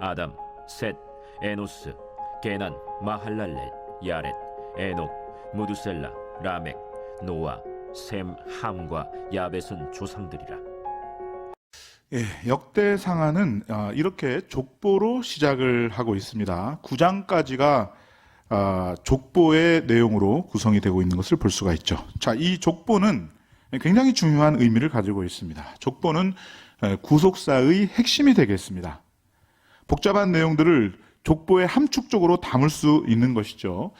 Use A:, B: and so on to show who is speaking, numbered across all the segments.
A: 아담, 셋, 에노스, 게난, 마할랄렐, 야렛, 에녹, 무두셀라, 라멕, 노아, 셈, 함과 야벳은 조상들이라.
B: 예, 역대상하는 이렇게 족보로 시작을 하고 있습니다. 9장까지가 족보의 내용으로 구성이 되고 있는 것을 볼 수가 있죠. 자, 이 족보는 굉장히 중요한 의미를 가지고 있습니다. 족보는 구속사의 핵심이 되겠습니다. 복잡한 내용들을 족보에 함축적으로 담을 수 있는 것이죠.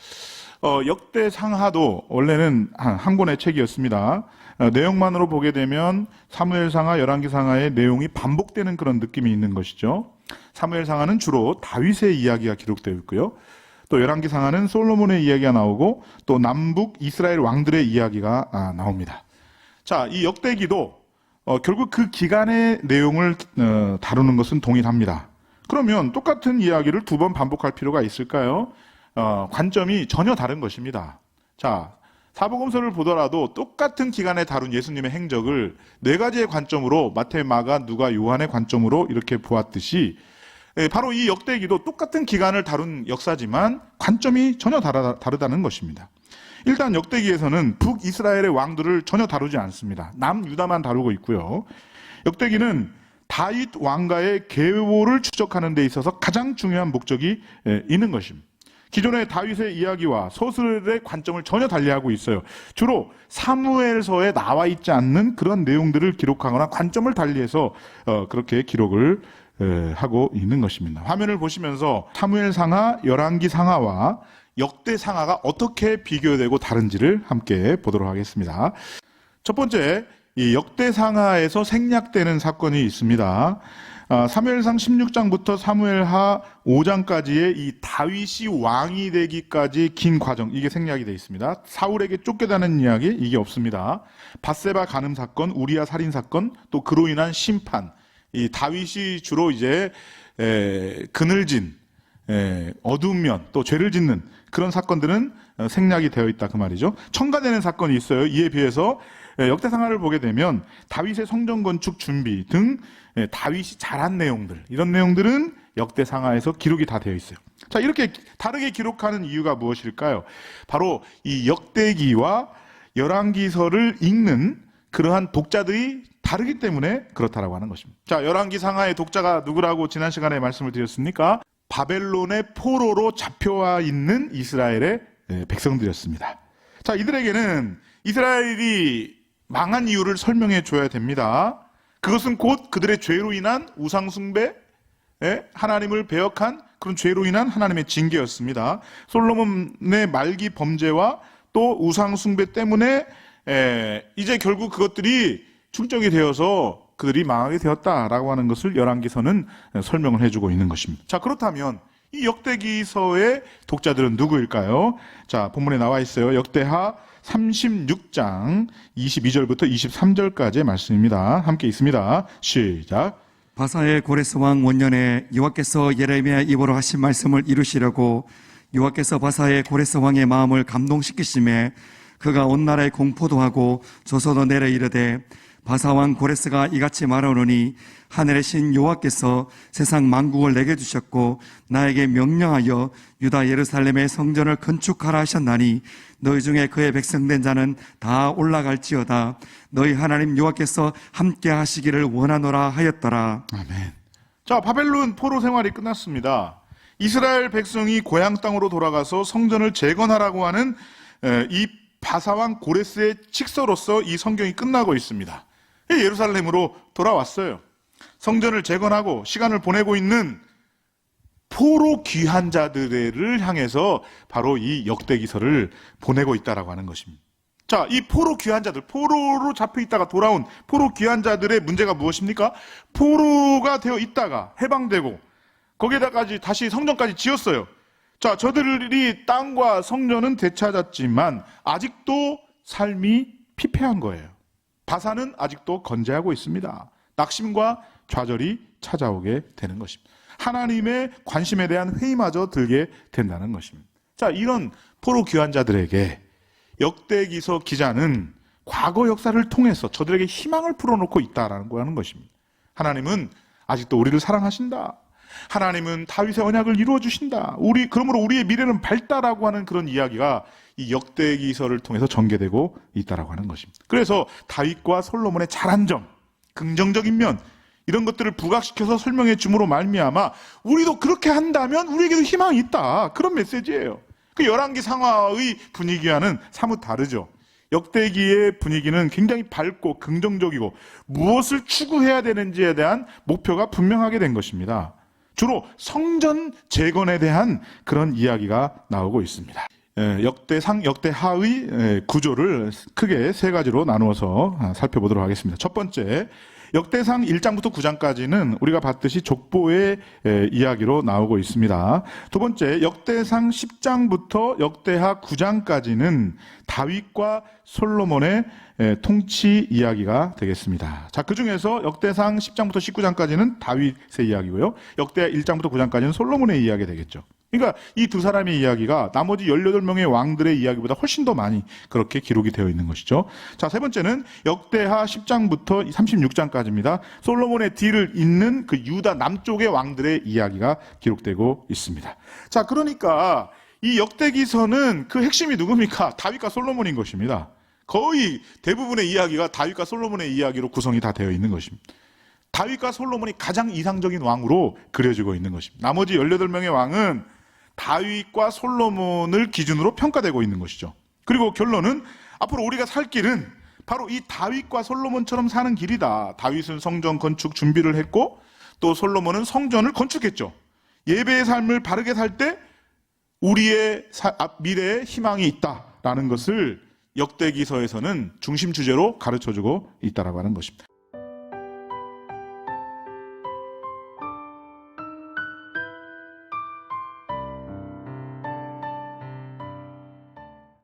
B: 역대상하도 원래는 한 권의 책이었습니다. 내용만으로 보게 되면 사무엘상하, 열왕기상하의 내용이 반복되는 그런 느낌이 있는 것이죠. 사무엘상하는 주로 다윗의 이야기가 기록되어 있고요. 또 열왕기상하는 솔로몬의 이야기가 나오고 또 남북 이스라엘 왕들의 이야기가 나옵니다. 자, 이 역대기도 결국 그 기간의 내용을 다루는 것은 동일합니다. 그러면 똑같은 이야기를 두 번 반복할 필요가 있을까요? 관점이 전혀 다른 것입니다. 자, 사복음서를 보더라도 똑같은 기간에 다룬 예수님의 행적을 네 가지의 관점으로 마태, 마가, 누가, 요한의 관점으로 이렇게 보았듯이 바로 이 역대기도 똑같은 기간을 다룬 역사지만 관점이 전혀 다르다는 것입니다. 일단 역대기에서는 북이스라엘의 왕들을 전혀 다루지 않습니다. 남유다만 다루고 있고요. 역대기는 다윗 왕가의 계보를 추적하는 데 있어서 가장 중요한 목적이 있는 것입니다. 기존의 다윗의 이야기와 소설의 관점을 전혀 달리하고 있어요. 주로 사무엘서에 나와 있지 않는 그런 내용들을 기록하거나 관점을 달리해서 그렇게 기록을 하고 있는 것입니다. 화면을 보시면서 사무엘상하, 열왕기상하와 역대상하가 어떻게 비교되고 다른지를 함께 보도록 하겠습니다. 첫 번째, 이 역대상하에서 생략되는 사건이 있습니다. 사무엘상 16장부터 사무엘하 5장까지의 이 다윗이 왕이 되기까지 긴 과정, 이게 생략이 되어 있습니다. 사울에게 쫓겨다는 이야기, 이게 없습니다. 밧세바 간음 사건, 우리야 살인 사건, 또 그로 인한 심판, 이 다윗이 주로 이제 그늘진, 어두운 면, 또 죄를 짓는 그런 사건들은 생략이 되어 있다 그 말이죠. 첨가되는 사건이 있어요. 이에 비해서 역대상하를 보게 되면 다윗의 성전 건축 준비 등 다윗이 잘한 내용들, 이런 내용들은 역대상하에서 기록이 다 되어 있어요. 자, 이렇게 다르게 기록하는 이유가 무엇일까요? 바로 이 역대기와 열왕기서를 읽는 그러한 독자들이 다르기 때문에 그렇다라고 하는 것입니다. 자, 열왕기상하의 독자가 누구라고 지난 시간에 말씀을 드렸습니까? 바벨론의 포로로 잡혀와 있는 이스라엘의 백성들이었습니다. 자, 이들에게는 이스라엘이 망한 이유를 설명해 줘야 됩니다. 그것은 곧 그들의 죄로 인한 우상숭배, 하나님을 배역한 그런 죄로 인한 하나님의 징계였습니다. 솔로몬의 말기 범죄와 또 우상숭배 때문에 이제 결국 그것들이 충족이 되어서 그들이 망하게 되었다라고 하는 것을 열왕기서는 설명을 해주고 있는 것입니다. 자, 그렇다면 이 역대기서의 독자들은 누구일까요? 자, 본문에 나와 있어요. 역대하 36장 22절부터 23절까지의 말씀입니다. 함께 있습니다. 시작.
C: 바사의 고레스 왕 원년에 여호와께서 예레미야 입으로 하신 말씀을 이루시려고 여호와께서 바사의 고레스 왕의 마음을 감동시키심에 그가 온 나라에 공포도 하고 조서도 내려 이르되 바사왕 고레스가 이같이 말하노니 하늘의 신 여호와께서 세상 만국을 내게 주셨고 나에게 명령하여 유다 예루살렘의 성전을 건축하라 하셨나니 너희 중에 그의 백성된 자는 다 올라갈지어다. 너희 하나님 여호와께서 함께 하시기를 원하노라 하였더라.
B: 아멘. 자, 바벨론 포로 생활이 끝났습니다. 이스라엘 백성이 고향 땅으로 돌아가서 성전을 재건하라고 하는 이 바사왕 고레스의 칙서로서 이 성경이 끝나고 있습니다. 예루살렘으로 돌아왔어요. 성전을 재건하고 시간을 보내고 있는 포로 귀한 자들을 향해서 바로 이 역대기서를 보내고 있다라고 하는 것입니다. 자, 이 포로 귀한 자들, 포로로 잡혀 있다가 돌아온 포로 귀한 자들의 문제가 무엇입니까? 포로가 되어 있다가 해방되고 거기에다까지 다시 성전까지 지었어요. 자, 저들이 땅과 성전은 되찾았지만 아직도 삶이 피폐한 거예요. 바사는 아직도 건재하고 있습니다. 낙심과 좌절이 찾아오게 되는 것입니다. 하나님의 관심에 대한 회의마저 들게 된다는 것입니다. 자, 이런 포로 귀한 자들에게 역대기서 기자는 과거 역사를 통해서 저들에게 희망을 풀어놓고 있다라는 것입니다. 하나님은 아직도 우리를 사랑하신다. 하나님은 다윗의 언약을 이루어 주신다. 그러므로 우리의 미래는 밝다라고 하는 그런 이야기가 이 역대기서를 통해서 전개되고 있다라고 하는 것입니다. 그래서 다윗과 솔로몬의 잘한 점, 긍정적인 면 이런 것들을 부각시켜서 설명해 줌으로 말미암아 우리도 그렇게 한다면 우리에게도 희망이 있다. 그런 메시지예요. 그 열왕기 상하의 분위기와는 사뭇 다르죠. 역대기의 분위기는 굉장히 밝고 긍정적이고 무엇을 추구해야 되는지에 대한 목표가 분명하게 된 것입니다. 주로 성전 재건에 대한 그런 이야기가 나오고 있습니다. 역대상, 역대하의 구조를 크게 세 가지로 나누어서 살펴보도록 하겠습니다. 첫 번째, 역대상 1장부터 9장까지는 우리가 봤듯이 족보의 이야기로 나오고 있습니다. 두 번째, 역대상 10장부터 역대하 9장까지는 다윗과 솔로몬의 통치 이야기가 되겠습니다. 자, 그 중에서 역대상 10장부터 19장까지는 다윗의 이야기고요. 역대하 1장부터 9장까지는 솔로몬의 이야기가 되겠죠. 그러니까 이 두 사람의 이야기가 나머지 18명의 왕들의 이야기보다 훨씬 더 많이 그렇게 기록이 되어 있는 것이죠. 자, 세 번째는 역대하 10장부터 36장까지입니다. 솔로몬의 뒤를 잇는 그 유다 남쪽의 왕들의 이야기가 기록되고 있습니다. 자, 그러니까 이 역대기서는 그 핵심이 누굽니까? 다윗과 솔로몬인 것입니다. 거의 대부분의 이야기가 다윗과 솔로몬의 이야기로 구성이 다 되어 있는 것입니다. 다윗과 솔로몬이 가장 이상적인 왕으로 그려지고 있는 것입니다. 나머지 18명의 왕은 다윗과 솔로몬을 기준으로 평가되고 있는 것이죠. 그리고 결론은 앞으로 우리가 살 길은 바로 이 다윗과 솔로몬처럼 사는 길이다. 다윗은 성전 건축 준비를 했고 또 솔로몬은 성전을 건축했죠. 예배의 삶을 바르게 살 때 우리의 미래에 희망이 있다라는 것을 역대기서에서는 중심 주제로 가르쳐주고 있다라고 하는 것입니다.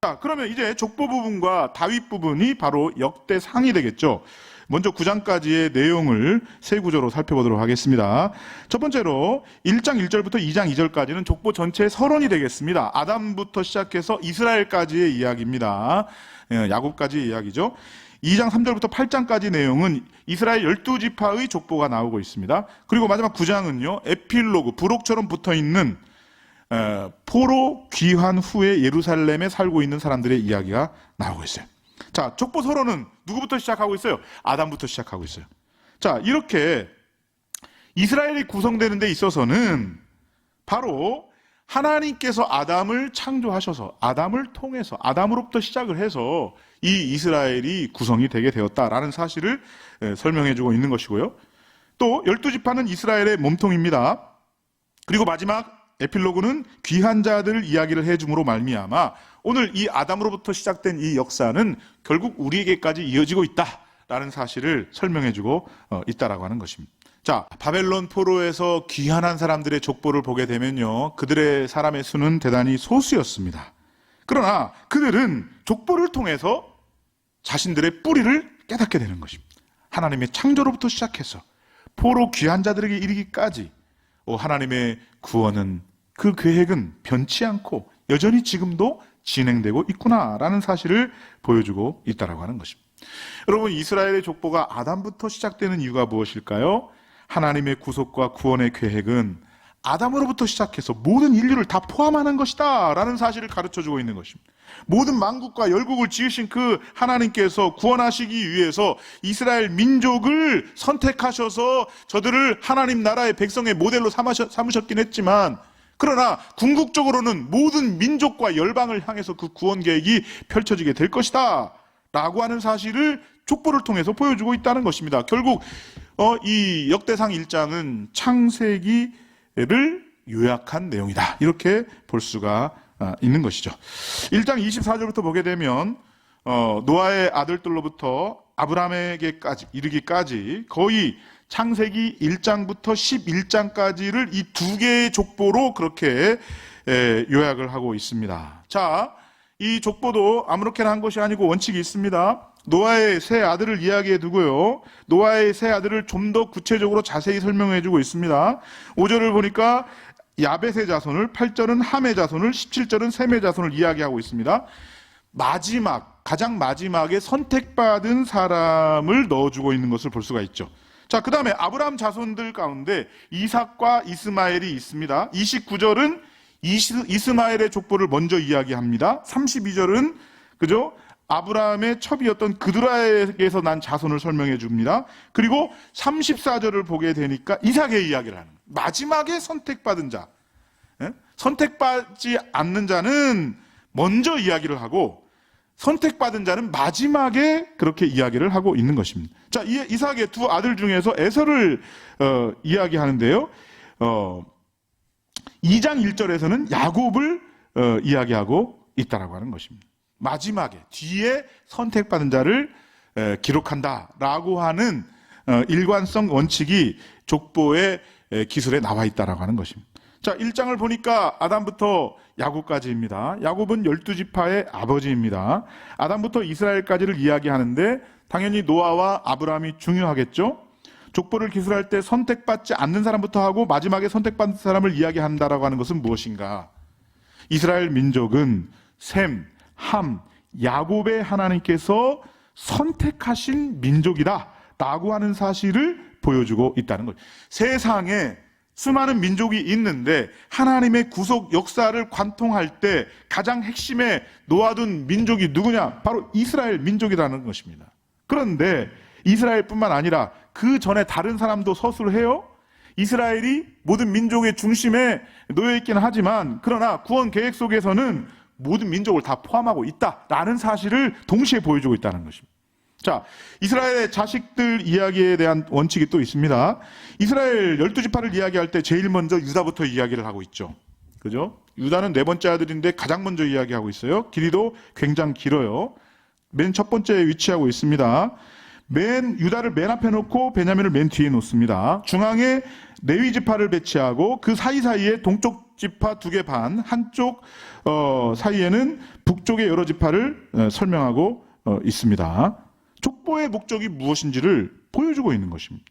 B: 자, 그러면 이제 족보 부분과 다윗 부분이 바로 역대상이 되겠죠. 먼저 9장까지의 내용을 세 구조로 살펴보도록 하겠습니다. 첫 번째로 1장 1절부터 2장 2절까지는 족보 전체의 서론이 되겠습니다. 아담부터 시작해서 이스라엘까지의 이야기입니다. 야곱까지의 이야기죠. 2장 3절부터 8장까지 내용은 이스라엘 12지파의 족보가 나오고 있습니다. 그리고 마지막 9장은요, 에필로그, 부록처럼 붙어있는 포로 귀환 후에 예루살렘에 살고 있는 사람들의 이야기가 나오고 있어요. 자, 족보 서론은 누구부터 시작하고 있어요? 아담부터 시작하고 있어요. 자, 이렇게 이스라엘이 구성되는 데 있어서는 바로 하나님께서 아담을 창조하셔서 아담을 통해서 아담으로부터 시작을 해서 이 이스라엘이 구성이 되게 되었다라는 사실을 설명해 주고 있는 것이고요. 또 12지파는 이스라엘의 몸통입니다. 그리고 마지막 에필로그는 귀한 자들 이야기를 해줌으로 말미암아 오늘 이 아담으로부터 시작된 이 역사는 결국 우리에게까지 이어지고 있다라는 사실을 설명해주고 있다라고 하는 것입니다. 자, 바벨론 포로에서 귀환한 사람들의 족보를 보게 되면요, 그들의 사람의 수는 대단히 소수였습니다. 그러나 그들은 족보를 통해서 자신들의 뿌리를 깨닫게 되는 것입니다. 하나님의 창조로부터 시작해서 포로 귀한 자들에게 이르기까지 하나님의 구원은, 그 계획은 변치 않고 여전히 지금도 진행되고 있구나라는 사실을 보여주고 있다라고 하는 것입니다. 여러분, 이스라엘의 족보가 아담부터 시작되는 이유가 무엇일까요? 하나님의 구속과 구원의 계획은 아담으로부터 시작해서 모든 인류를 다 포함하는 것이다 라는 사실을 가르쳐주고 있는 것입니다. 모든 만국과 열국을 지으신 그 하나님께서 구원하시기 위해서 이스라엘 민족을 선택하셔서 저들을 하나님 나라의 백성의 모델로 삼으셨긴 했지만, 그러나 궁극적으로는 모든 민족과 열방을 향해서 그 구원 계획이 펼쳐지게 될 것이다 라고 하는 사실을 족보를 통해서 보여주고 있다는 것입니다. 결국 이 역대상 1장은 창세기를 요약한 내용이다, 이렇게 볼 수가 있는 것이죠. 1장 24절부터 보게 되면 노아의 아들들로부터 아브라함에게까지 이르기까지 거의 창세기 1장부터 11장까지를 이 두 개의 족보로 그렇게 요약을 하고 있습니다. 자, 이 족보도 아무렇게나 한 것이 아니고 원칙이 있습니다. 노아의 세 아들을 이야기해 두고요, 노아의 세 아들을 좀 더 구체적으로 자세히 설명해 주고 있습니다. 5절을 보니까 야벳의 자손을, 8절은 함의 자손을, 17절은 셈의 자손을 이야기하고 있습니다. 가장 마지막에 선택받은 사람을 넣어주고 있는 것을 볼 수가 있죠. 자, 그 다음에 아브라함 자손들 가운데 이삭과 이스마엘이 있습니다. 29절은 이스마엘의 족보를 먼저 이야기합니다. 32절은 그죠? 아브라함의 첩이었던 그드라에게서 난 자손을 설명해 줍니다. 그리고 34절을 보게 되니까 이삭의 이야기를 하는 거예요. 마지막에 선택받은 자, 선택받지 않는 자는 먼저 이야기를 하고 선택받은 자는 마지막에 그렇게 이야기를 하고 있는 것입니다. 자, 이삭의 두 아들 중에서 에서를 이야기하는데요. 2장 1절에서는 야곱을 이야기하고 있다라고 하는 것입니다. 마지막에 뒤에 선택받은 자를 기록한다라고 하는 일관성 원칙이 족보의 기술에 나와 있다라고 하는 것입니다. 자, 1장을 보니까 아담부터 야곱까지입니다. 야곱은 12지파의 아버지입니다. 아담부터 이스라엘까지를 이야기하는데 당연히 노아와 아브라함이 중요하겠죠. 족보를 기술할 때 선택받지 않는 사람부터 하고 마지막에 선택받은 사람을 이야기한다라고 하는 것은 무엇인가? 이스라엘 민족은 셈, 함, 야곱의 하나님께서 선택하신 민족이다 라고 하는 사실을 보여주고 있다는 거예요. 세상에 수많은 민족이 있는데 하나님의 구속 역사를 관통할 때 가장 핵심에 놓아둔 민족이 누구냐? 바로 이스라엘 민족이라는 것입니다. 그런데 이스라엘뿐만 아니라 그 전에 다른 사람도 서술을 해요. 이스라엘이 모든 민족의 중심에 놓여 있기는 하지만 그러나 구원 계획 속에서는 모든 민족을 다 포함하고 있다라는 사실을 동시에 보여주고 있다는 것입니다. 자, 이스라엘의 자식들 이야기에 대한 원칙이 또 있습니다. 이스라엘 12지파를 이야기할 때 제일 먼저 유다부터 이야기를 하고 있죠. 그죠? 유다는 네 번째 아들인데 가장 먼저 이야기하고 있어요. 길이도 굉장히 길어요. 맨 첫 번째에 위치하고 있습니다. 유다를 맨 앞에 놓고 베냐민을 맨 뒤에 놓습니다. 중앙에 레위 지파를 배치하고 그 사이사이에 동쪽 지파 2개 반, 한쪽 사이에는 북쪽의 여러 지파를 설명하고 있습니다. 족보의 목적이 무엇인지를 보여주고 있는 것입니다.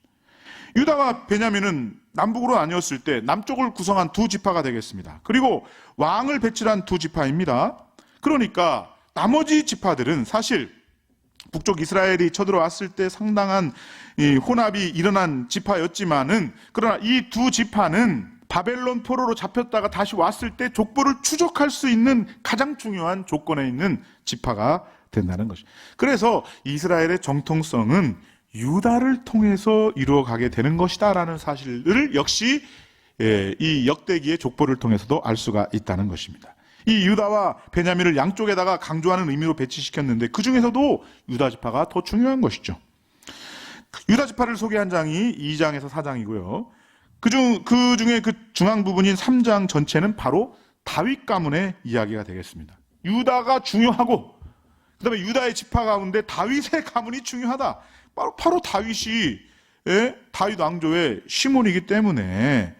B: 유다와 베냐민은 남북으로 나뉘었을 때 남쪽을 구성한 두 지파가 되겠습니다. 그리고 왕을 배출한 두 지파입니다. 그러니까 나머지 지파들은 사실 북쪽 이스라엘이 쳐들어왔을 때 상당한 혼합이 일어난 지파였지만은 그러나 이 두 지파는 바벨론 포로로 잡혔다가 다시 왔을 때 족보를 추적할 수 있는 가장 중요한 조건에 있는 지파가 된다는 것이죠. 그래서 이스라엘의 정통성은 유다를 통해서 이루어가게 되는 것이다라는 사실을 역시 이 역대기의 족보를 통해서도 알 수가 있다는 것입니다. 이 유다와 베냐민을 양쪽에다가 강조하는 의미로 배치시켰는데 그 중에서도 유다 지파가 더 중요한 것이죠. 유다 지파를 소개한 장이 2장에서 4장이고요. 그 중에 그 중앙 부분인 3장 전체는 바로 다윗 가문의 이야기가 되겠습니다. 유다가 중요하고 그다음에 유다의 지파 가운데 다윗의 가문이 중요하다. 바로 다윗이 다윗 왕조의 시몬이기 때문에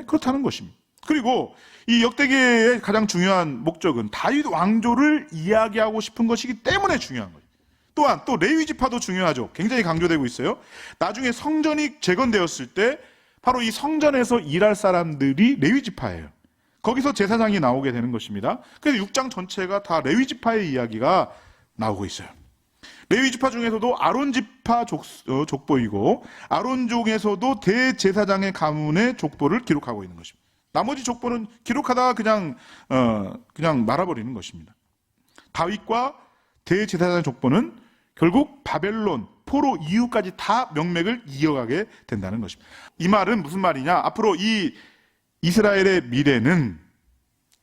B: 그렇다는 것입니다. 그리고 이 역대기의 가장 중요한 목적은 다윗 왕조를 이야기하고 싶은 것이기 때문에 중요한 거예요. 또한 또 레위 지파도 중요하죠. 굉장히 강조되고 있어요. 나중에 성전이 재건되었을 때 바로 이 성전에서 일할 사람들이 레위 지파예요. 거기서 제사장이 나오게 되는 것입니다. 그래서 6장 전체가 다 레위 지파의 이야기가 나오고 있어요. 레위 지파 중에서도 아론 지파 족보이고 아론족에서도 대제사장의 가문의 족보를 기록하고 있는 것입니다. 나머지 족보는 기록하다가 그냥 말아버리는 것입니다. 다윗과 대제사장 족보는 결국 바벨론 포로 이후까지 다 명맥을 이어가게 된다는 것입니다. 이 말은 무슨 말이냐? 앞으로 이 이스라엘의 미래는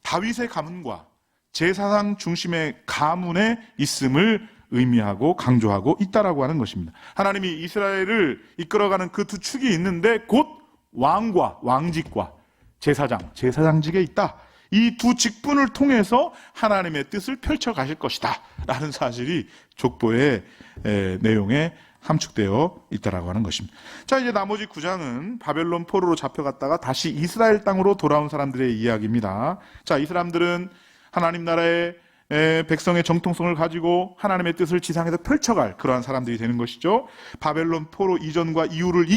B: 다윗의 가문과 제사장 중심의 가문에 있음을 의미하고 강조하고 있다라고 하는 것입니다. 하나님이 이스라엘을 이끌어가는 그 두 축이 있는데 곧 왕과 왕직과 제사장직에 있다. 이 두 직분을 통해서 하나님의 뜻을 펼쳐 가실 것이다 라는 사실이 족보의 내용에 함축되어 있다라고 하는 것입니다. 자, 이제 나머지 9장은 바벨론 포로로 잡혀갔다가 다시 이스라엘 땅으로 돌아온 사람들의 이야기입니다. 자, 이 사람들은 하나님 나라의 백성의 정통성을 가지고 하나님의 뜻을 지상에서 펼쳐갈 그러한 사람들이 되는 것이죠. 바벨론 포로 이전과 이후를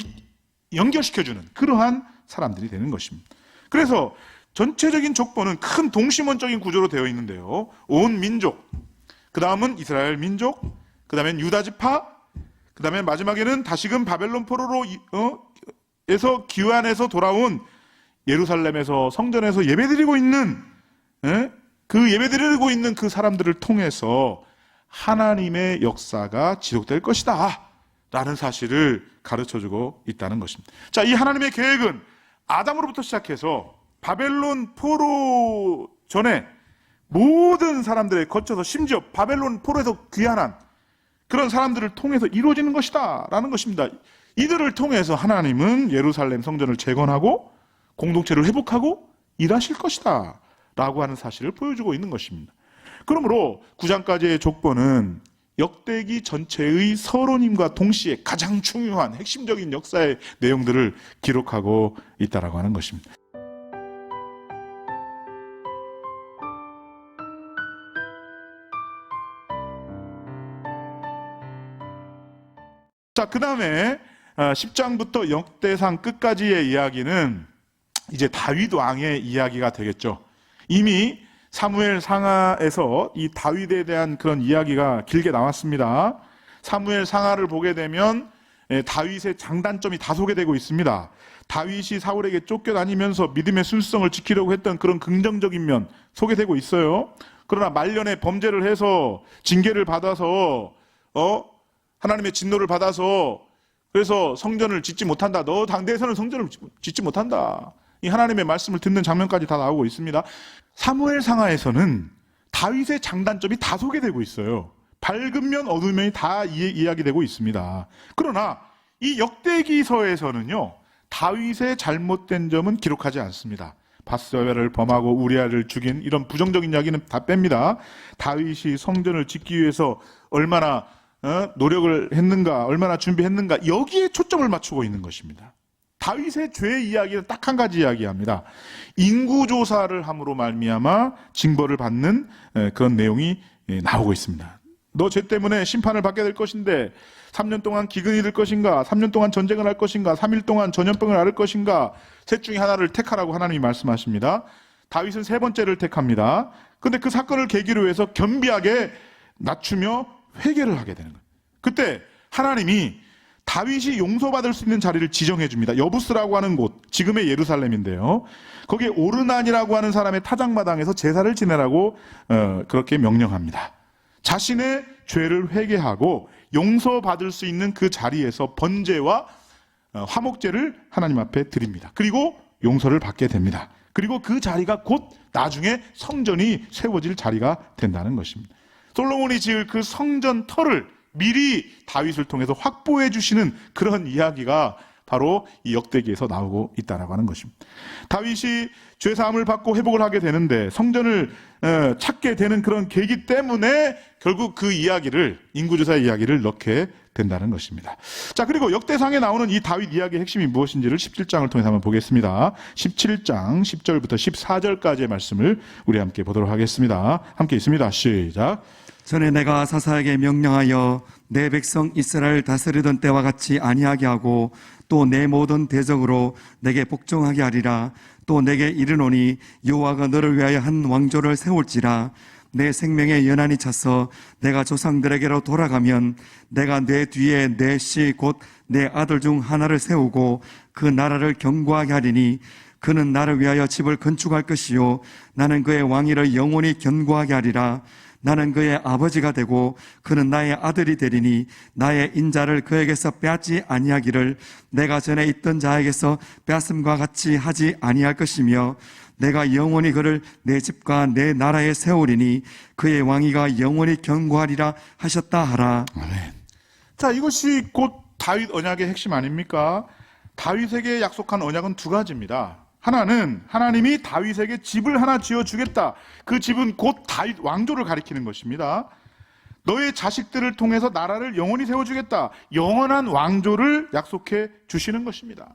B: 연결시켜주는 그러한 사람들이 되는 것입니다. 그래서 전체적인 족보는 큰 동심원적인 구조로 되어 있는데요. 온 민족, 그 다음은 이스라엘 민족, 그 다음엔 유다 지파, 그 다음에 마지막에는 다시금 바벨론 포로로 에서 귀환해서 돌아온 예루살렘에서 성전에서 예배드리고 있는 그 예배드리고 있는 그 사람들을 통해서 하나님의 역사가 지속될 것이다 라는 사실을 가르쳐주고 있다는 것입니다. 자, 이 하나님의 계획은 아담으로부터 시작해서 바벨론 포로 전에 모든 사람들에 거쳐서 심지어 바벨론 포로에서 귀환한 그런 사람들을 통해서 이루어지는 것이다 라는 것입니다. 이들을 통해서 하나님은 예루살렘 성전을 재건하고 공동체를 회복하고 일하실 것이다 라고 하는 사실을 보여주고 있는 것입니다. 그러므로 9장까지의 족보는 역대기 전체의 서론임과 동시에 가장 중요한 핵심적인 역사의 내용들을 기록하고 있다라고 하는 것입니다. 자, 그 다음에 10장부터 역대상 끝까지의 이야기는 이제 다윗 왕의 이야기가 되겠죠. 이미 사무엘 상하에서 이 다윗에 대한 그런 이야기가 길게 나왔습니다. 사무엘 상하를 보게 되면 다윗의 장단점이 다 소개되고 있습니다. 다윗이 사울에게 쫓겨다니면서 믿음의 순수성을 지키려고 했던 그런 긍정적인 면 소개되고 있어요. 그러나 말년에 범죄를 해서 징계를 받아서 하나님의 진노를 받아서 그래서 성전을 짓지 못한다. 너 당대에서는 성전을 짓지 못한다. 이 하나님의 말씀을 듣는 장면까지 다 나오고 있습니다. 사무엘 상하에서는 다윗의 장단점이 다 소개되고 있어요. 밝은 면, 어두운 면이 다 이야기되고 있습니다. 그러나 이 역대기서에서는요, 다윗의 잘못된 점은 기록하지 않습니다. 바스바를 범하고 우리아를 죽인 이런 부정적인 이야기는 다 뺍니다. 다윗이 성전을 짓기 위해서 얼마나 노력을 했는가, 얼마나 준비했는가, 여기에 초점을 맞추고 있는 것입니다. 다윗의 죄의 이야기는 딱 한 가지 이야기합니다. 인구조사를 함으로 말미암아 징벌을 받는 그런 내용이 나오고 있습니다. 너 죄 때문에 심판을 받게 될 것인데 3년 동안 기근이 될 것인가, 3년 동안 전쟁을 할 것인가, 3일 동안 전염병을 앓을 것인가, 셋 중에 하나를 택하라고 하나님이 말씀하십니다. 다윗은 세 번째를 택합니다. 그런데 그 사건을 계기로 해서 겸비하게 낮추며 회개를 하게 되는 거예요. 그때 하나님이 다윗이 용서받을 수 있는 자리를 지정해 줍니다. 여부스라고 하는 곳, 지금의 예루살렘인데요. 거기에 오르난이라고 하는 사람의 타작마당에서 제사를 지내라고 그렇게 명령합니다. 자신의 죄를 회개하고 용서받을 수 있는 그 자리에서 번제와 화목제를 하나님 앞에 드립니다. 그리고 용서를 받게 됩니다. 그리고 그 자리가 곧 나중에 성전이 세워질 자리가 된다는 것입니다. 솔로몬이 지을 그 성전 터를 미리 다윗을 통해서 확보해 주시는 그런 이야기가 바로 이 역대기에서 나오고 있다라고 하는 것입니다. 다윗이 죄사함을 받고 회복을 하게 되는데 성전을 찾게 되는 그런 계기 때문에 결국 그 이야기를, 인구조사의 이야기를 넣게 된다는 것입니다. 자, 그리고 역대상에 나오는 이 다윗 이야기의 핵심이 무엇인지를 17장을 통해서 한번 보겠습니다. 17장 10절부터 14절까지의 말씀을 우리 함께 보도록 하겠습니다. 함께 있습니다. 시작.
C: 전에 내가 사사에게 명령하여 내 백성 이스라엘 다스리던 때와 같이 아니하게 하고 또 내 모든 대적으로 내게 복종하게 하리라. 또 내게 이르노니 여호와가 너를 위하여 한 왕조를 세울지라. 내 생명의 연한이 차서 내가 조상들에게로 돌아가면 내가 내 뒤에 내 씨 곧 내 아들 중 하나를 세우고 그 나라를 견고하게 하리니 그는 나를 위하여 집을 건축할 것이요 나는 그의 왕위를 영원히 견고하게 하리라. 나는 그의 아버지가 되고 그는 나의 아들이 되리니 나의 인자를 그에게서 빼앗지 아니하기를 내가 전에 있던 자에게서 빼앗음과 같이 하지 아니할 것이며 내가 영원히 그를 내 집과 내 나라에 세우리니 그의 왕위가 영원히 견고하리라 하셨다 하라.
B: 아멘. 자, 이것이 곧 다윗 언약의 핵심 아닙니까? 다윗에게 약속한 언약은 두 가지입니다. 하나는 하나님이 다윗에게 집을 하나 지어주겠다. 그 집은 곧 다윗 왕조를 가리키는 것입니다. 너의 자식들을 통해서 나라를 영원히 세워주겠다. 영원한 왕조를 약속해 주시는 것입니다.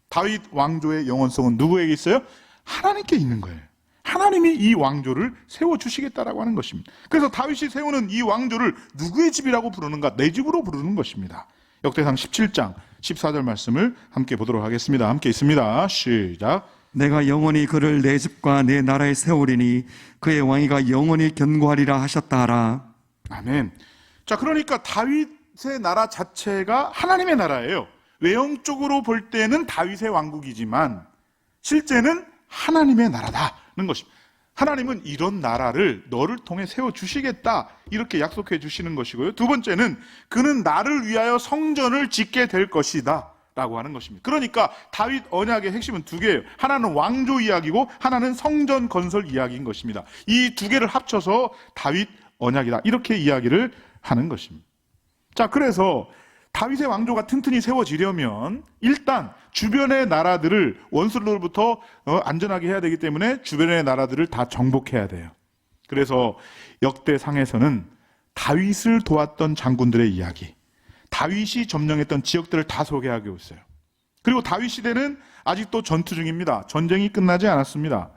B: 다윗 왕조의 영원성은 누구에게 있어요? 하나님께 있는 거예요. 하나님이 이 왕조를 세워주시겠다라고 하는 것입니다. 그래서 다윗이 세우는 이 왕조를 누구의 집이라고 부르는가? 내 집으로 부르는 것입니다. 역대상 17장 14절 말씀을 함께 보도록 하겠습니다. 함께 있습니다. 시작.
C: 내가 영원히 그를 내 집과 내 나라에 세우리니 그의 왕위가 영원히 견고하리라 하셨다 하라.
B: 아멘. 자, 그러니까 다윗 다윗의 나라 자체가 하나님의 나라예요. 외형적으로 볼 때는 다윗의 왕국이지만 실제는 하나님의 나라다는 것입니다. 하나님은 이런 나라를 너를 통해 세워주시겠다 이렇게 약속해 주시는 것이고요. 두 번째는 그는 나를 위하여 성전을 짓게 될 것이다 라고 하는 것입니다. 그러니까 다윗 언약의 핵심은 두 개예요. 하나는 왕조 이야기고 하나는 성전 건설 이야기인 것입니다. 이 두 개를 합쳐서 다윗 언약이다 이렇게 이야기를 하는 것입니다. 자, 그래서 다윗의 왕조가 튼튼히 세워지려면 일단 주변의 나라들을 원수로부터 안전하게 해야 되기 때문에 주변의 나라들을 다 정복해야 돼요. 그래서 역대상에서는 다윗을 도왔던 장군들의 이야기, 다윗이 점령했던 지역들을 다 소개하고 있어요. 그리고 다윗 시대는 아직도 전투 중입니다. 전쟁이 끝나지 않았습니다.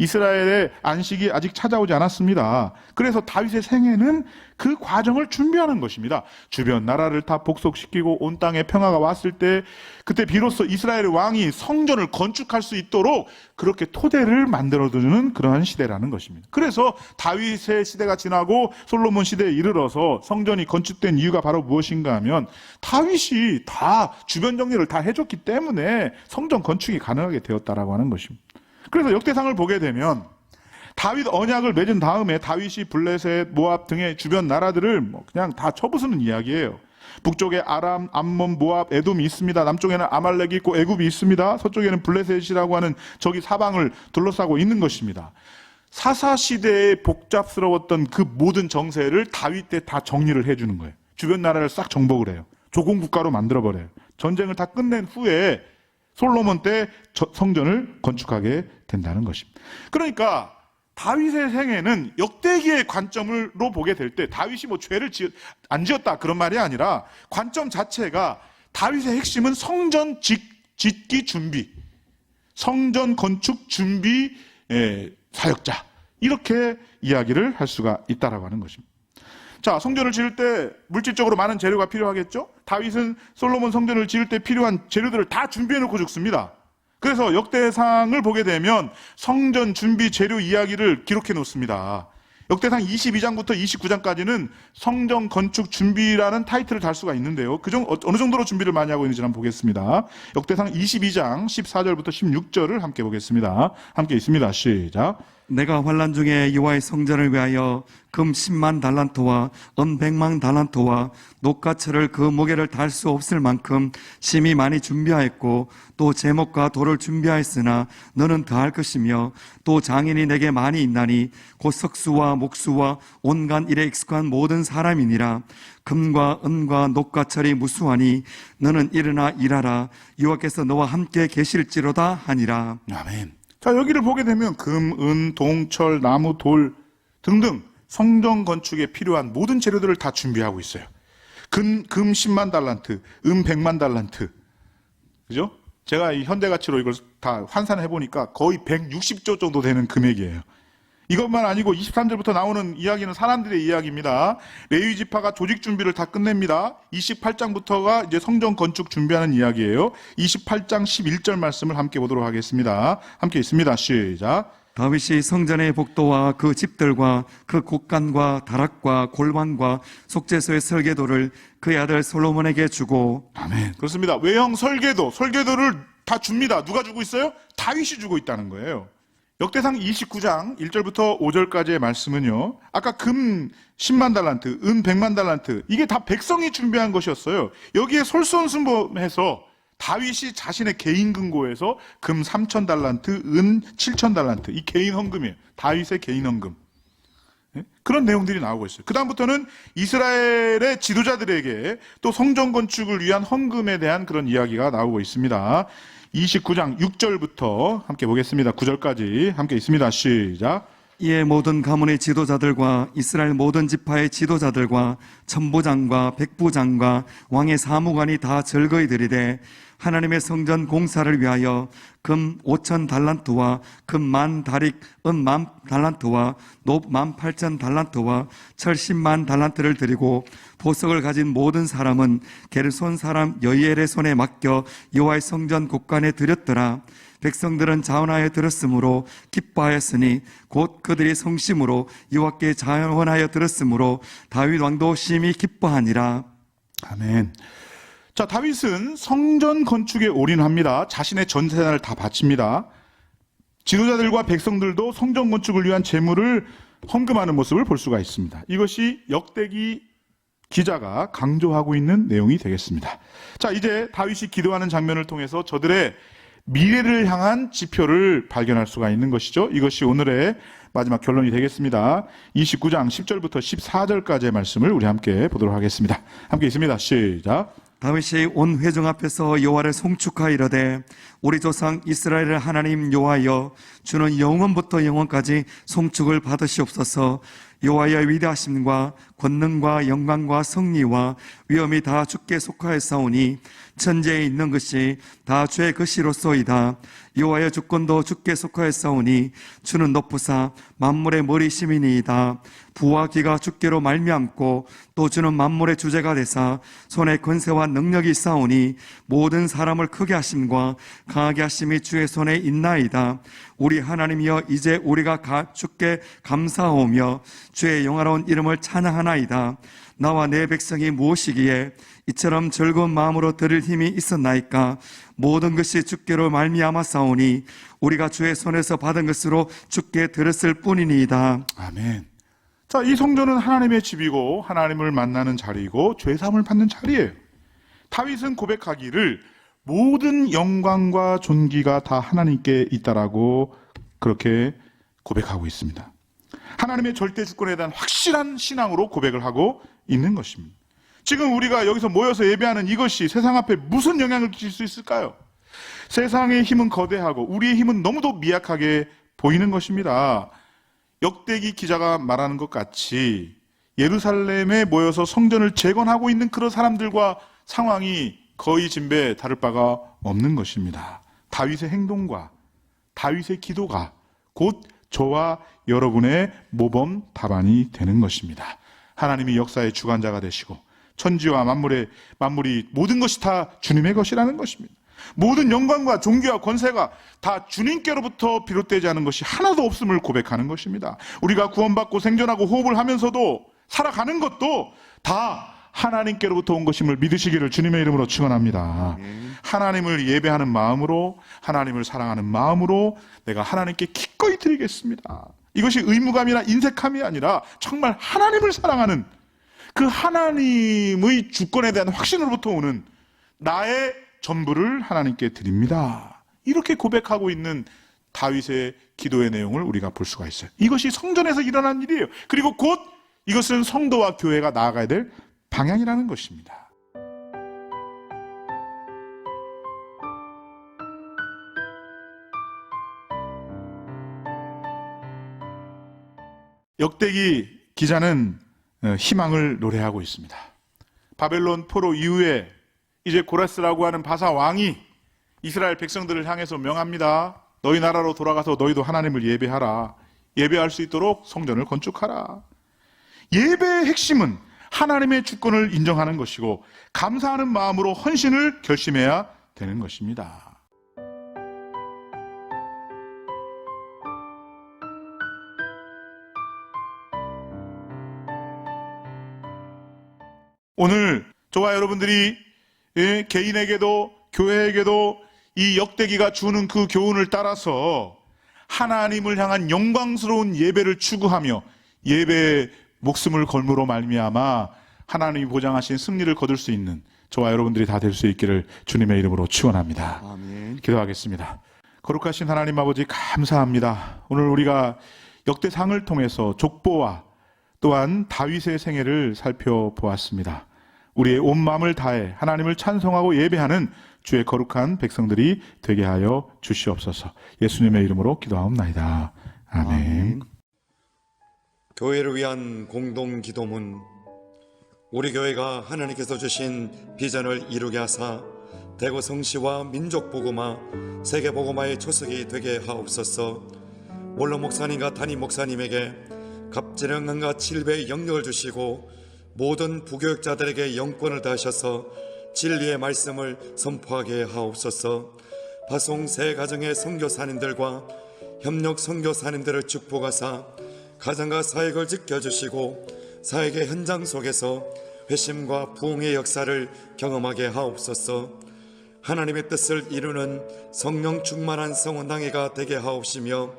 B: 이스라엘의 안식이 아직 찾아오지 않았습니다. 그래서 다윗의 생애는 그 과정을 준비하는 것입니다. 주변 나라를 다 복속시키고 온 땅에 평화가 왔을 때 그때 비로소 이스라엘의 왕이 성전을 건축할 수 있도록 그렇게 토대를 만들어주는 그러한 시대라는 것입니다. 그래서 다윗의 시대가 지나고 솔로몬 시대에 이르러서 성전이 건축된 이유가 바로 무엇인가 하면 다윗이 다 주변 정리를 다 해줬기 때문에 성전 건축이 가능하게 되었다라고 하는 것입니다. 그래서 역대상을 보게 되면 다윗 언약을 맺은 다음에 다윗이 블레셋, 모압 등의 주변 나라들을 그냥 다 쳐부수는 이야기예요. 북쪽에 아람, 암몬, 모압, 에돔이 있습니다. 남쪽에는 아말렉이 있고 애굽이 있습니다. 서쪽에는 블레셋이라고 하는 저기 사방을 둘러싸고 있는 것입니다. 사사시대에 복잡스러웠던 그 모든 정세를 다윗 때 다 정리를 해주는 거예요. 주변 나라를 싹 정복을 해요. 조공국가로 만들어버려요. 전쟁을 다 끝낸 후에 솔로몬 때 성전을 건축하게 된다는 것입니다. 그러니까 다윗의 생애는 역대기의 관점으로 보게 될 때 다윗이 죄를 안 지었다 그런 말이 아니라 관점 자체가 다윗의 핵심은 성전 짓기 준비, 성전 건축 준비 사역자 이렇게 이야기를 할 수가 있다라고 하는 것입니다. 자, 성전을 지을 때 물질적으로 많은 재료가 필요하겠죠? 다윗은 솔로몬 성전을 지을 때 필요한 재료들을 다 준비해 놓고 죽습니다. 그래서 역대상을 보게 되면 성전 준비 재료 이야기를 기록해 놓습니다. 역대상 22장부터 29장까지는 성전 건축 준비라는 타이틀을 달 수가 있는데요. 어느 정도로 준비를 많이 하고 있는지 한번 보겠습니다. 역대상 22장 14절부터 16절을 함께 보겠습니다. 함께 있습니다. 시작.
C: 내가 환란 중에 여호와의 성전을 위하여 금 10만 달란트와 은 100만 달란트와 녹가철을 그 무게를 달 수 없을 만큼 심히 많이 준비하였고 또 제목과 돌을 준비하였으나 너는 더할 것이며 또 장인이 내게 많이 있나니 곧 석수와 목수와 온갖 일에 익숙한 모든 사람이니라. 금과 은과 녹가철이 무수하니 너는 일어나 일하라. 여호와께서 너와 함께 계실지로다 하니라.
B: 아멘. 자, 여기를 보게 되면 금, 은, 동, 철, 나무, 돌 등등 성전 건축에 필요한 모든 재료들을 다 준비하고 있어요. 금 10만 달란트, 은 100만 달란트. 그죠? 제가 이 현대가치로 이걸 다 환산해 보니까 거의 160조 정도 되는 금액이에요. 이것만 아니고 23절부터 나오는 이야기는 사람들의 이야기입니다. 레위 지파가 조직 준비를 다 끝냅니다. 28장부터가 이제 성전 건축 준비하는 이야기예요. 28장 11절 말씀을 함께 보도록 하겠습니다. 함께 있습니다. 시작.
C: 다윗이 성전의 복도와 그 집들과 그 곡간과 다락과 골방과 속죄소의 설계도를 그의 아들 솔로몬에게 주고.
B: 아멘. 그렇습니다. 외형 설계도를 다 줍니다. 누가 주고 있어요? 다윗이 주고 있다는 거예요. 역대상 29장 1절부터 5절까지의 말씀은요, 아까 금 10만 달란트, 은 100만 달란트, 이게 다 백성이 준비한 것이었어요. 여기에 솔선수범해서 다윗이 자신의 개인 금고에서 금 3천 달란트, 은 7천 달란트, 이 개인 헌금이에요. 다윗의 개인 헌금. 그런 내용들이 나오고 있어요. 그 다음부터는 이스라엘의 지도자들에게 또 성전 건축을 위한 헌금에 대한 그런 이야기가 나오고 있습니다. 29장 6절부터 함께 보겠습니다. 9절까지 함께 있습니다. 시작.
C: 이에 모든 가문의 지도자들과 이스라엘 모든 지파의 지도자들과 천부장과 백부장과 왕의 사무관이 다 절거히 들이되 하나님의 성전 공사를 위하여 금 5천 달란트와 금 1만 다릭, 은 1만 달란트와 높 18,000 달란트와 철 10만 달란트를 드리고 보석을 가진 모든 사람은 게르손 사람 여이엘의 손에 맡겨 여호와의 성전 곳간에 드렸더라. 백성들은 자원하여 들었으므로 기뻐하였으니 곧 그들이 성심으로 여호와께 자원하여 들었으므로 다윗 왕도 심히 기뻐하니라.
B: 아멘. 자, 다윗은 성전 건축에 올인합니다. 자신의 전 재산을 다 바칩니다. 지도자들과 백성들도 성전 건축을 위한 재물을 헌금하는 모습을 볼 수가 있습니다. 이것이 역대기 기자가 강조하고 있는 내용이 되겠습니다. 자, 이제 다윗이 기도하는 장면을 통해서 저들의 미래를 향한 지표를 발견할 수가 있는 것이죠. 이것이 오늘의 마지막 결론이 되겠습니다. 29장 10절부터 14절까지의 말씀을 우리 함께 보도록 하겠습니다. 함께 있습니다. 시작.
C: 다윗이 온 회중 앞에서 여호와를 송축하이르되 우리 조상 이스라엘의 하나님 여호와여, 주는 영원부터 영원까지 송축을 받으시옵소서. 여호와의 위대하심과 권능과 영광과 성리와 위엄이 다 주께 속하였사오니 천지에 있는 것이 다 주의 것이로소이다. 여호와의 주권도 주께 속하였사오니 주는 높으사 만물의 머리심이니이다. 부와 기가 주께로 말미암고 또 주는 만물의 주제가 되사 손에 권세와 능력이 있사오니 모든 사람을 크게 하심과 강하게 하심이 주의 손에 있나이다. 우리 하나님이여, 이제 우리가 주께 감사하오며 주의 영화로운 이름을 찬양하나이다. 나와 내 백성이 무엇이기에 이처럼 즐거운 마음으로 드릴 힘이 있었나이까? 모든 것이 주께로 말미암았사오니 우리가 주의 손에서 받은 것으로 주께 드렸을 뿐이니이다.
B: 아멘. 자, 이 성전은 하나님의 집이고 하나님을 만나는 자리이고 죄사함을 받는 자리예요. 다윗은 고백하기를 모든 영광과 존귀가 다 하나님께 있다라고 그렇게 고백하고 있습니다. 하나님의 절대 주권에 대한 확실한 신앙으로 고백을 하고 있는 것입니다. 지금 우리가 여기서 모여서 예배하는 이것이 세상 앞에 무슨 영향을 끼칠 수 있을까요? 세상의 힘은 거대하고 우리의 힘은 너무도 미약하게 보이는 것입니다. 역대기 기자가 말하는 것 같이 예루살렘에 모여서 성전을 재건하고 있는 그런 사람들과 상황이 거의 진배 다를 바가 없는 것입니다. 다윗의 행동과 다윗의 기도가 곧 저와 여러분의 모범 답안이 되는 것입니다. 하나님이 역사의 주관자가 되시고 천지와 만물이 모든 것이 다 주님의 것이라는 것입니다. 모든 영광과 존귀와 권세가 다 주님께로부터 비롯되지 않은 것이 하나도 없음을 고백하는 것입니다. 우리가 구원받고 생존하고 호흡을 하면서도 살아가는 것도 다 하나님께로부터 온 것임을 믿으시기를 주님의 이름으로 축원합니다. 하나님을 예배하는 마음으로, 하나님을 사랑하는 마음으로 내가 하나님께 기꺼이 드리겠습니다. 이것이 의무감이나 인색함이 아니라 정말 하나님을 사랑하는 그 하나님의 주권에 대한 확신으로부터 오는 나의 전부를 하나님께 드립니다. 이렇게 고백하고 있는 다윗의 기도의 내용을 우리가 볼 수가 있어요. 이것이 성전에서 일어난 일이에요. 그리고 곧 이것은 성도와 교회가 나아가야 될 방향이라는 것입니다. 역대기 기자는 희망을 노래하고 있습니다. 바벨론 포로 이후에 이제 고레스라고 하는 바사 왕이 이스라엘 백성들을 향해서 명합니다. 너희 나라로 돌아가서 너희도 하나님을 예배하라. 예배할 수 있도록 성전을 건축하라. 예배의 핵심은 하나님의 주권을 인정하는 것이고 감사하는 마음으로 헌신을 결심해야 되는 것입니다. 오늘 저와 여러분들이 개인에게도 교회에게도 이 역대기가 주는 그 교훈을 따라서 하나님을 향한 영광스러운 예배를 추구하며 예배에 목숨을 걸므로 말미암아 하나님이 보장하신 승리를 거둘 수 있는 저와 여러분들이 다 될 수 있기를 주님의 이름으로 축원합니다.
C: 아멘.
B: 기도하겠습니다. 거룩하신 하나님 아버지 감사합니다. 오늘 우리가 역대상을 통해서 족보와 또한 다윗의 생애를 살펴보았습니다. 우리의 온 마음을 다해 하나님을 찬송하고 예배하는 주의 거룩한 백성들이 되게 하여 주시옵소서. 예수님의 이름으로 기도하옵나이다. 아멘.
C: 교회를 위한 공동 기도문. 우리 교회가 하나님께서 주신 비전을 이루게 하사 대구 성시와 민족 복음화, 세계 복음화의 초석이 되게 하옵소서. 원로 목사님과 담임 목사님에게 갑질형과 칠배의 영역을 주시고 모든 부교육자들에게 영권을 다하셔서 진리의 말씀을 선포하게 하옵소서. 파송 새 가정의 선교사님들과 협력 선교사님들을 축복하사 가정과 사역을 지켜주시고 사역의 현장 속에서
D: 회심과 부흥의 역사를 경험하게 하옵소서. 하나님의 뜻을 이루는 성령 충만한 성원당회가 되게 하옵시며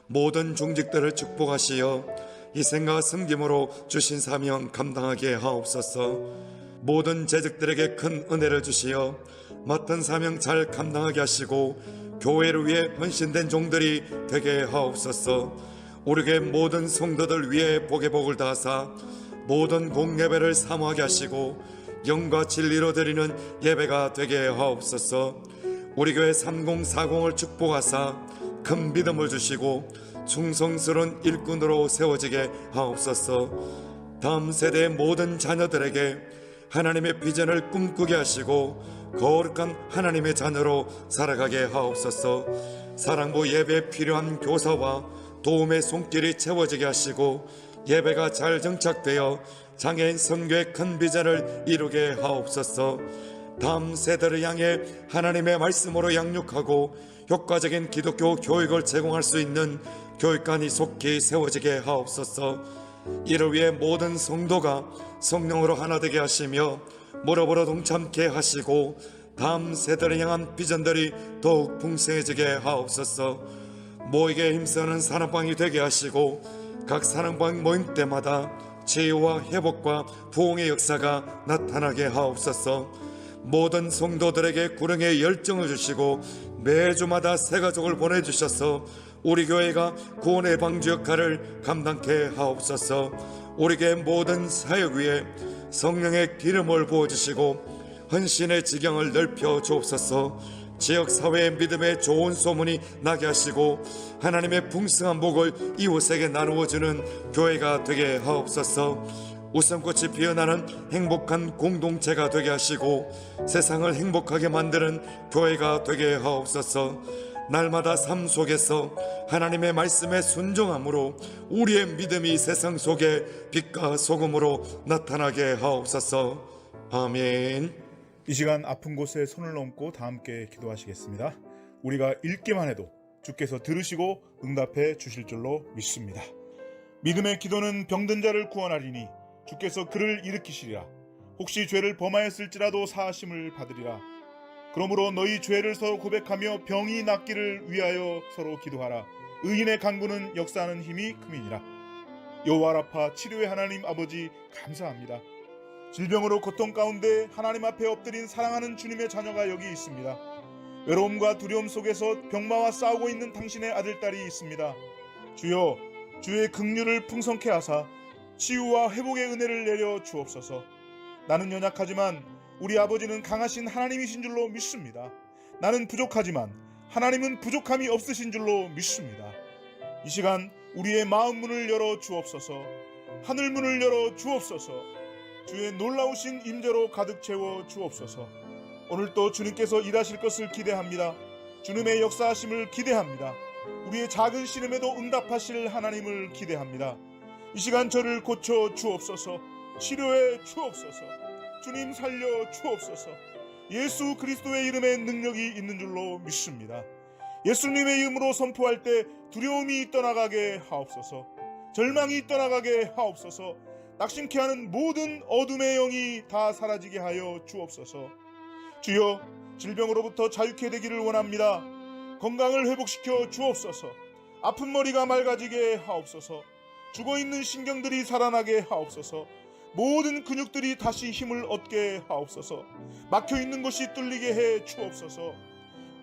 D: 모든 중직들을 축복하시어 희생과 섬김으로 주신 사명 감당하게 하옵소서. 모든 재직들에게 큰 은혜를 주시어 맡은 사명 잘 감당하게 하시고 교회를 위해 헌신된 종들이 되게 하옵소서. 우리 교회 모든 성도들 위해 복의 복을 다하사 모든 공예배를 사모하게 하시고 영과 진리로 드리는 예배가 되게 하옵소서. 우리 교회 3040을 축복하사 큰 믿음을 주시고 충성스러운 일꾼으로 세워지게 하옵소서. 다음 세대의 모든 자녀들에게 하나님의 비전을 꿈꾸게 하시고 거룩한 하나님의 자녀로 살아가게 하옵소서. 사랑부 예배에 필요한 교사와 도움의 손길이 채워지게 하시고 예배가 잘 정착되어 장애인 선교의 큰 비전을 이루게 하옵소서. 다음 세대를 향해 하나님의 말씀으로 양육하고 효과적인 기독교 교육을 제공할 수 있는 교육관이 속히 세워지게 하옵소서. 이를 위해 모든 성도가 성령으로 하나 되게 하시며 무릎으로 동참케 하시고 다음 세대를 향한 비전들이 더욱 풍성해지게 하옵소서. 모이게 힘쓰는 사랑방이 되게 하시고 각 사랑방 모임 때마다 치유와 회복과 부흥의 역사가 나타나게 하옵소서. 모든 성도들에게 구령의 열정을 주시고 매주마다 새 가족을 보내주셔서 우리 교회가 구원의 방주 역할을 감당케 하옵소서. 우리 교회 모든 사역 위에 성령의 기름을 부어주시고 헌신의 지경을 넓혀 주옵소서. 지역사회의 믿음의 좋은 소문이 나게 하시고 하나님의 풍성한 복을 이웃에게 나누어주는 교회가 되게 하옵소서. 웃음꽃이 피어나는 행복한 공동체가 되게 하시고 세상을 행복하게 만드는 교회가 되게 하옵소서. 날마다 삶 속에서 하나님의 말씀에 순종함으로 우리의 믿음이 세상 속에 빛과 소금으로 나타나게 하옵소서. 아멘.
B: 이 시간 아픈 곳에 손을 얹고 다 함께 기도하시겠습니다. 우리가 읽기만 해도 주께서 들으시고 응답해 주실 줄로 믿습니다. 믿음의 기도는 병든 자를 구원하리니 주께서 그를 일으키시리라. 혹시 죄를 범하였을지라도 사하심을 받으리라. 그러므로 너희 죄를 서로 고백하며 병이 낫기를 위하여 서로 기도하라. 의인의 간구는 역사하는 힘이 큼이니라. 여호와 라파 치료의 하나님 아버지 감사합니다. 질병으로 고통 가운데 하나님 앞에 엎드린 사랑하는 주님의 자녀가 여기 있습니다. 외로움과 두려움 속에서 병마와 싸우고 있는 당신의 아들딸이 있습니다. 주여, 주의 긍휼을 풍성케 하사 치유와 회복의 은혜를 내려 주옵소서. 나는 연약하지만 우리 아버지는 강하신 하나님이신 줄로 믿습니다. 나는 부족하지만 하나님은 부족함이 없으신 줄로 믿습니다. 이 시간 우리의 마음 문을 열어 주옵소서. 하늘 문을 열어 주옵소서. 주의 놀라우신 임재로 가득 채워 주옵소서. 오늘도 주님께서 일하실 것을 기대합니다. 주님의 역사하심을 기대합니다. 우리의 작은 시름에도 응답하실 하나님을 기대합니다. 이 시간 저를 고쳐 주옵소서. 치료해 주옵소서. 주님 살려 주옵소서. 예수 그리스도의 이름에 능력이 있는 줄로 믿습니다. 예수님의 이름으로 선포할 때 두려움이 떠나가게 하옵소서. 절망이 떠나가게 하옵소서. 낙심케 하는 모든 어둠의 영이 다 사라지게 하여 주옵소서. 주여, 질병으로부터 자유케 되기를 원합니다. 건강을 회복시켜 주옵소서. 아픈 머리가 맑아지게 하옵소서. 죽어있는 신경들이 살아나게 하옵소서. 모든 근육들이 다시 힘을 얻게 하옵소서. 막혀있는 것이 뚫리게 해 주옵소서.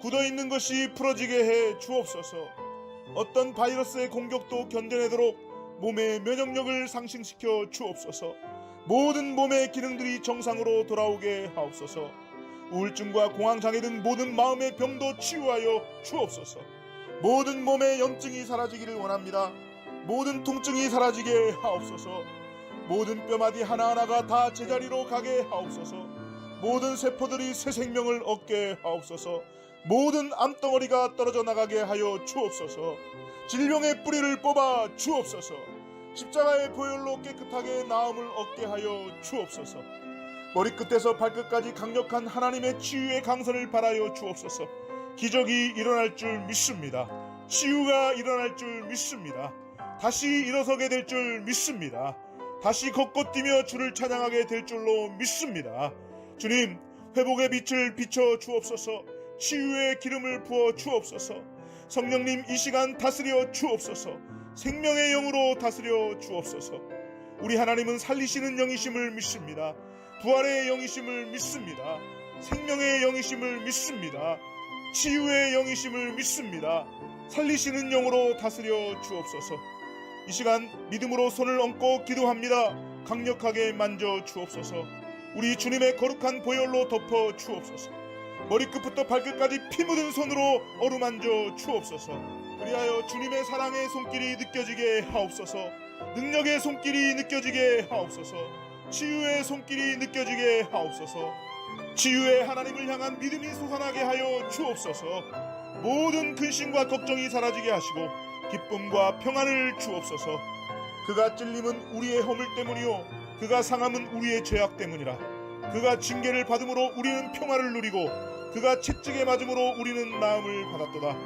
B: 굳어있는 것이 풀어지게 해 주옵소서. 어떤 바이러스의 공격도 견뎌내도록 몸의 면역력을 상승시켜 주옵소서. 모든 몸의 기능들이 정상으로 돌아오게 하옵소서. 우울증과 공황장애 등 모든 마음의 병도 치유하여 주옵소서. 모든 몸의 염증이 사라지기를 원합니다. 모든 통증이 사라지게 하옵소서. 모든 뼈마디 하나하나가 다 제자리로 가게 하옵소서. 모든 세포들이 새 생명을 얻게 하옵소서. 모든 암덩어리가 떨어져 나가게 하여 주옵소서. 질병의 뿌리를 뽑아 주옵소서. 십자가의 보혈로 깨끗하게 나음을 얻게 하여 주옵소서. 머리끝에서 발끝까지 강력한 하나님의 치유의 강선을 바라여 주옵소서. 기적이 일어날 줄 믿습니다. 치유가 일어날 줄 믿습니다. 다시 일어서게 될 줄 믿습니다.
E: 다시 걷고 뛰며 주를 찬양하게 될 줄로 믿습니다. 주님, 회복의 빛을 비춰 주옵소서. 치유의 기름을 부어 주옵소서. 성령님, 이 시간 다스려 주옵소서. 생명의 영으로 다스려 주옵소서. 우리 하나님은 살리시는 영이심을 믿습니다. 부활의 영이심을 믿습니다. 생명의 영이심을 믿습니다. 치유의 영이심을 믿습니다. 살리시는 영으로 다스려 주옵소서. 이 시간 믿음으로 손을 얹고 기도합니다. 강력하게 만져 주옵소서. 우리 주님의 거룩한 보혈로 덮어 주옵소서. 머리끝부터 발끝까지 피 묻은 손으로 어루만져 주옵소서. 그리하여 주님의 사랑의 손길이 느껴지게 하옵소서. 능력의 손길이 느껴지게 하옵소서. 치유의 손길이 느껴지게 하옵소서. 치유의 하나님을 향한 믿음이 솟아나게 하여 주옵소서. 모든 근심과 걱정이 사라지게 하시고 기쁨과 평안을 주옵소서. 그가 찔림은 우리의 허물 때문이요 그가 상함은 우리의 죄악 때문이라. 그가 징계를 받음으로 우리는 평화를 누리고 그가 채찍에 맞음으로 우리는 나음을 받았도다.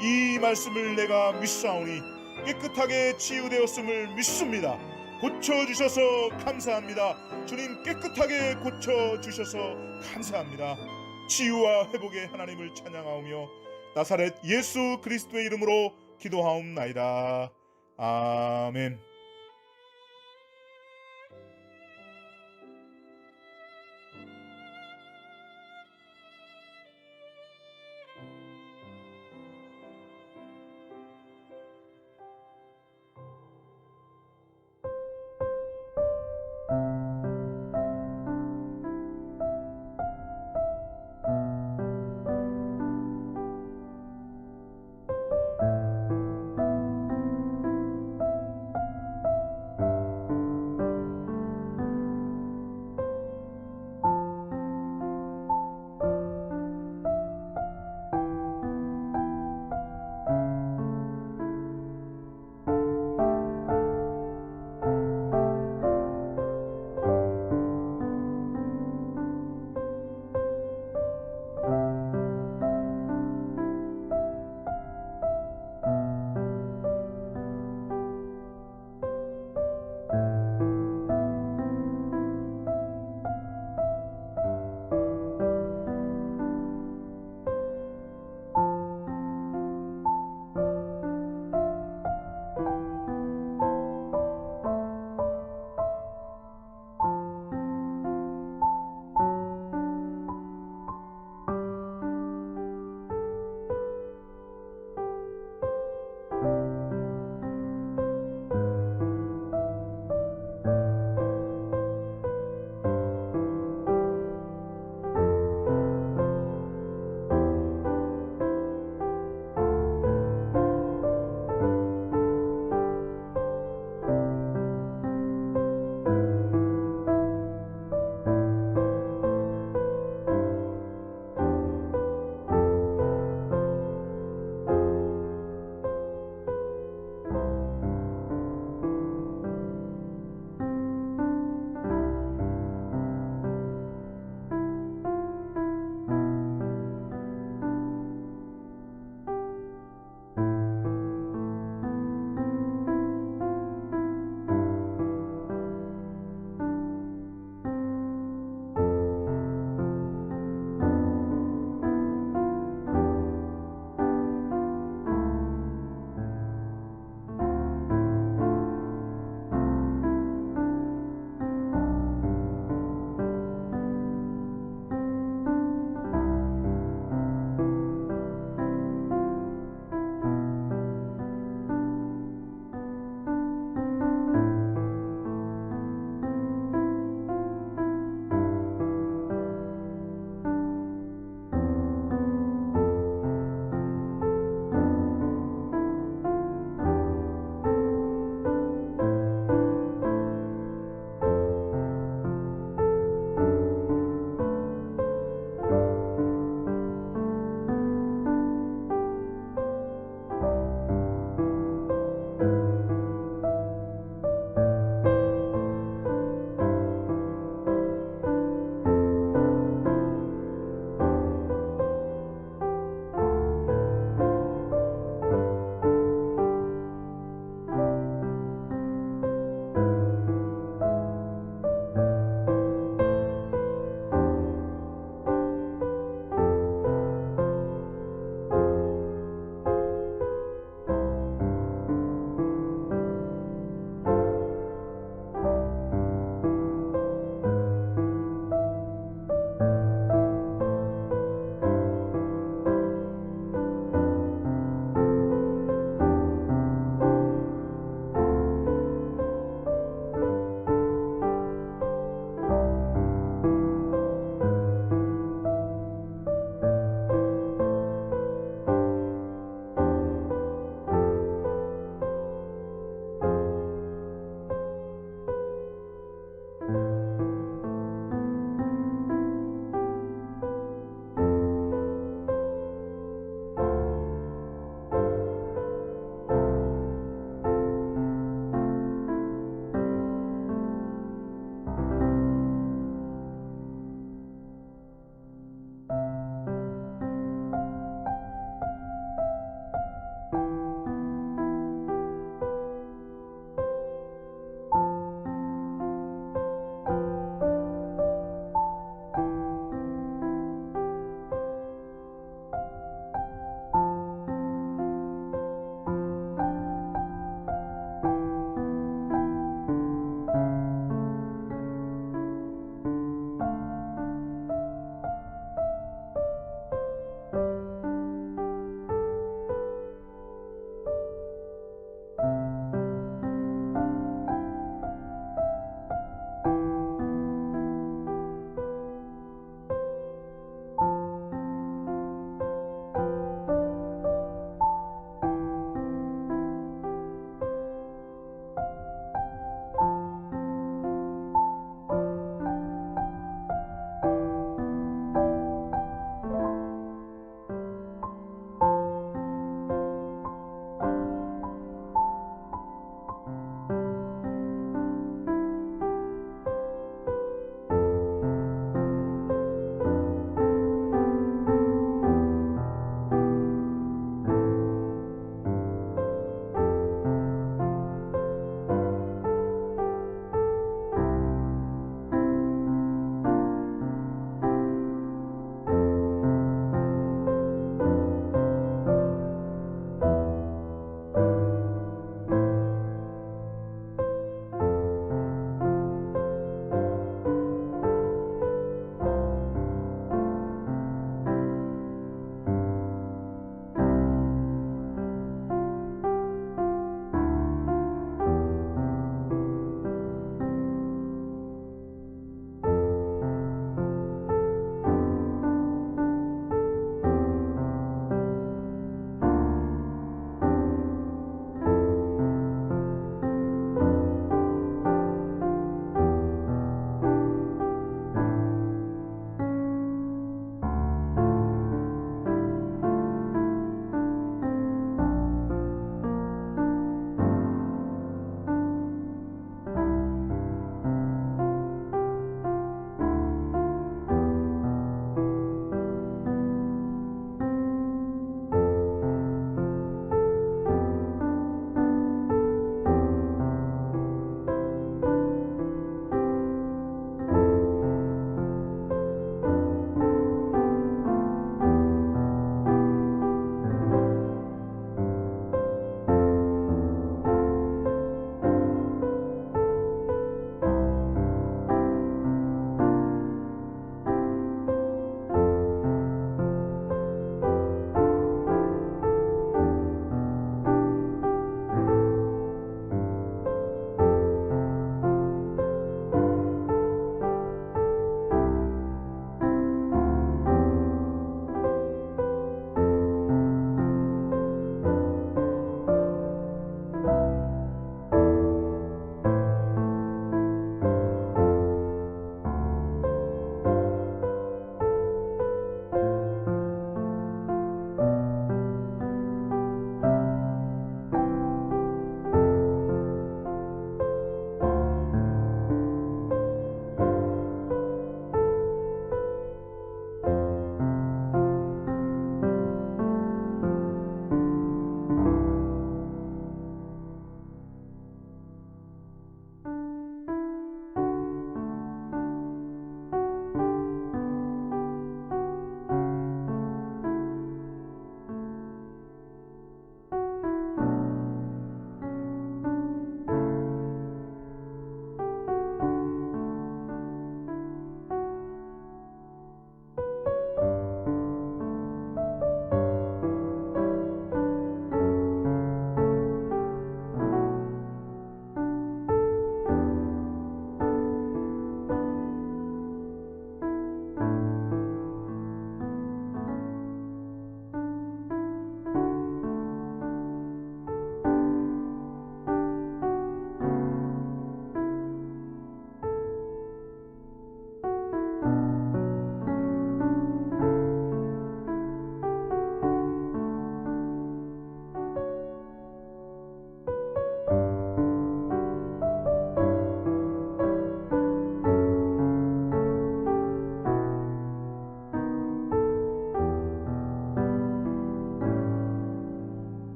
E: 이 말씀을 내가 믿사오니 깨끗하게 치유되었음을 믿습니다. 고쳐주셔서 감사합니다. 주님, 깨끗하게 고쳐주셔서 감사합니다. 치유와 회복의 하나님을 찬양하오며 나사렛 예수 그리스도의 이름으로 기도하옵나이다. 아멘.